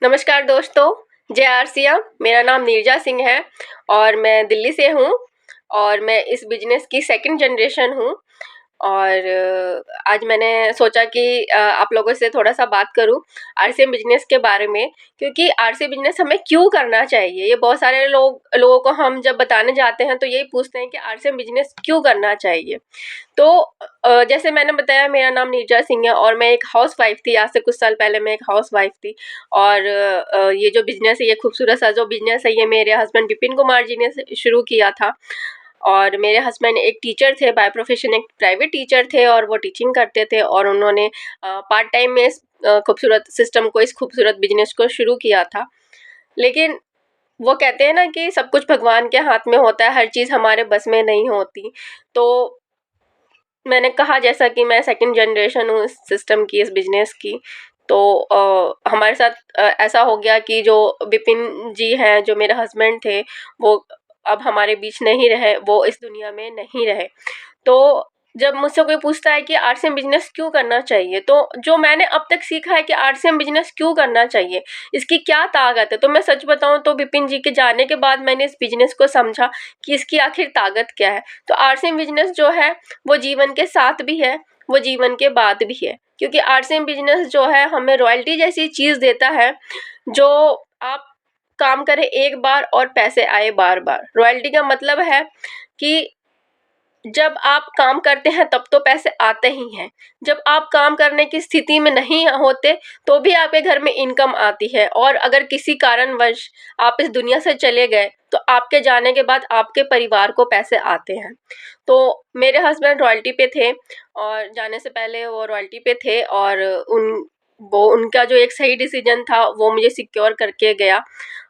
नमस्कार दोस्तों, जय आरसीएम। मेरा नाम नीरजा सिंह है और मैं दिल्ली से हूँ और मैं इस बिजनेस की सेकंड जनरेशन हूँ। और आज मैंने सोचा कि आप लोगों से थोड़ा सा बात करूं आरसीएम बिजनेस के बारे में, क्योंकि आरसीएम बिजनेस हमें क्यों करना चाहिए। ये बहुत सारे लोगों को हम जब बताने जाते हैं तो यही पूछते हैं कि आरसीएम बिजनेस क्यों करना चाहिए। तो जैसे मैंने बताया, मेरा नाम नीरजा सिंह है और मैं एक हाउस वाइफ थी। आज से कुछ साल पहले मैं एक हाउस वाइफ थी और ये जो बिजनेस है, ये खूबसूरत सा जो बिजनेस है, ये मेरे हस्बैंड विपिन कुमार जी ने शुरू किया था। और मेरे हस्बैंड एक टीचर थे, बाय प्रोफेशन एक प्राइवेट टीचर थे और वो टीचिंग करते थे और उन्होंने पार्ट टाइम में खूबसूरत सिस्टम को, इस खूबसूरत बिजनेस को शुरू किया था। लेकिन वो कहते हैं ना कि सब कुछ भगवान के हाथ में होता है, हर चीज़ हमारे बस में नहीं होती। तो मैंने कहा जैसा कि मैं सेकंड जनरेशन हूँ इस सिस्टम की, इस बिजनेस की। तो हमारे साथ ऐसा हो गया कि जो विपिन जी हैं, जो मेरे हस्बैंड थे, वो अब हमारे बीच नहीं रहे, वो इस दुनिया में नहीं रहे। तो जब मुझसे कोई पूछता है कि आरसीएम बिजनेस क्यों करना चाहिए, तो जो मैंने अब तक सीखा है कि आरसीएम बिजनेस क्यों करना चाहिए, इसकी क्या ताकत है, तो मैं सच बताऊं तो विपिन जी के जाने के बाद मैंने इस बिजनेस को समझा कि इसकी आखिर ताकत क्या है। तो आरसीएम बिजनेस जो है वो जीवन के साथ भी है, वो जीवन के बाद भी है, क्योंकि आरसीएम बिजनेस जो है हमें रॉयल्टी जैसी चीज़ देता है। जो आप काम करें एक बार और पैसे आए बार बार। रॉयल्टी का मतलब है कि जब आप काम करते हैं तब तो पैसे आते ही हैं, जब आप काम करने की स्थिति में नहीं होते तो भी आपके घर में इनकम आती है। और अगर किसी कारणवश आप इस दुनिया से चले गए तो आपके जाने के बाद आपके परिवार को पैसे आते हैं। तो मेरे हस्बैंड रॉयल्टी पे थे और जाने से पहले वो रॉयल्टी पे थे और उनका जो एक सही डिसीजन था वो मुझे सिक्योर करके गया।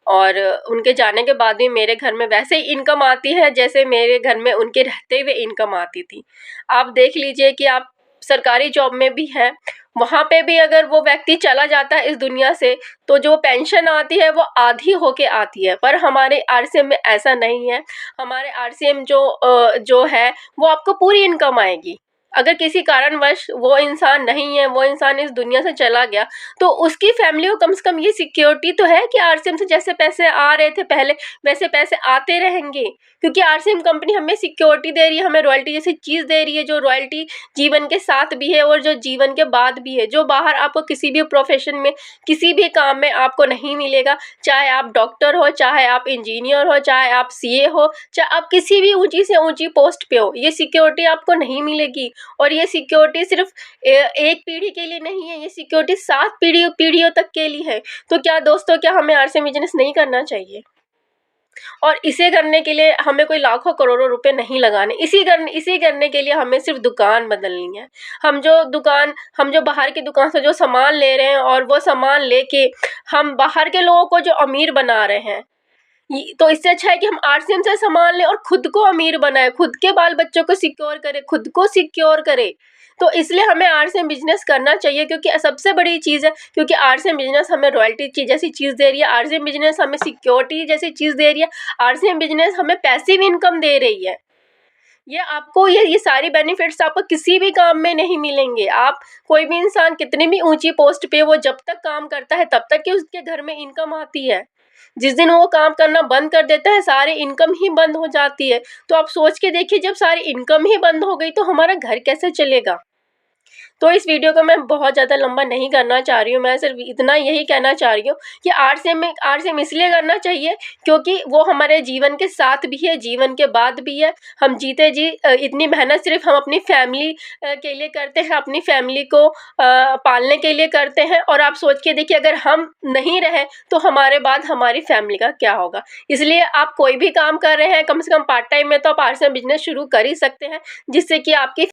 और उनके जाने के बाद भी मेरे घर में वैसे ही इनकम आती है जैसे मेरे घर में उनके रहते हुए इनकम आती थी। आप देख लीजिए कि आप सरकारी जॉब में भी हैं, वहाँ पे भी अगर वो व्यक्ति चला जाता है इस दुनिया से तो जो पेंशन आती है वो आधी होके आती है। पर हमारे आरसीएम में ऐसा नहीं है। हमारे आरसीएम जो है वो आपको पूरी इनकम आएगी। अगर किसी कारणवश वो इंसान नहीं है, वो इंसान इस दुनिया से चला गया, तो उसकी फैमिली को कम से कम ये सिक्योरिटी तो है कि आरसीएम से जैसे पैसे आ रहे थे पहले वैसे पैसे आते रहेंगे, क्योंकि आरसीएम कंपनी हमें सिक्योरिटी दे रही है, हमें रॉयल्टी जैसी चीज़ दे रही है, जो रॉयल्टी जीवन के साथ भी है और जो जीवन के बाद भी है। जो बाहर आपको किसी भी प्रोफेशन में, किसी भी काम में आपको नहीं मिलेगा, चाहे आप डॉक्टर हो, चाहे आप इंजीनियर हो, चाहे आप सीए हो, चाहे आप किसी भी ऊंची से ऊंची पोस्ट पे हो, ये सिक्योरिटी आपको नहीं मिलेगी। और ये सिक्योरिटी सिर्फ एक पीढ़ी के लिए नहीं है, ये सिक्योरिटी 7 पीढ़ियों तक के लिए है। तो क्या दोस्तों, क्या हमें आरसीएम बिजनेस नहीं करना चाहिए? और इसे करने के लिए हमें कोई लाखों करोड़ों रुपए नहीं लगाने, इसी करने के लिए हमें सिर्फ दुकान बदलनी है। हम जो बाहर की दुकान से जो सामान ले रहे हैं और वो सामान लेके हम बाहर के लोगों को जो अमीर बना रहे हैं, तो इससे अच्छा है कि हम आरसीएम से सामान लें और खुद को अमीर बनाए, खुद के बाल बच्चों को सिक्योर करे, खुद को सिक्योर करे। तो इसलिए हमें आरसीएम बिजनेस करना चाहिए, क्योंकि सबसे बड़ी चीज़ है, क्योंकि आरसीएम बिजनेस हमें रॉयल्टी जैसी चीज़ दे रही है, आरसीएम बिजनेस हमें सिक्योरिटी जैसी चीज़ दे रही है, आरसीएम बिजनेस हमें पैसिव इनकम दे रही है। ये सारी बेनिफिट्स आपको किसी भी काम में नहीं मिलेंगे। आप कोई भी इंसान कितनी भी ऊंची पोस्ट पे, वो जब तक काम करता है तब तक कि उसके घर में इनकम आती है। जिस दिन वो काम करना बंद कर देता है, सारी इनकम ही बंद हो जाती है। तो आप सोच के देखिए, जब सारी इनकम ही बंद हो गई तो हमारा घर कैसे चलेगा? तो इस वीडियो को मैं बहुत ज़्यादा लंबा नहीं करना चाह रही हूँ, मैं सिर्फ इतना यही कहना चाह रही हूँ कि आरसीएम इसलिए करना चाहिए क्योंकि वो हमारे जीवन के साथ भी है, जीवन के बाद भी है। हम जीते जी इतनी मेहनत सिर्फ हम अपनी फैमिली के लिए करते हैं, अपनी फैमिली को पालने के लिए करते हैं। और आप सोच के देखिए, अगर हम नहीं रहे तो हमारे बाद हमारी फैमिली का क्या होगा। इसलिए आप कोई भी काम कर रहे हैं, कम से कम पार्ट टाइम में तो आप आरसीएम बिजनेस शुरू कर ही सकते हैं, जिससे कि आपकी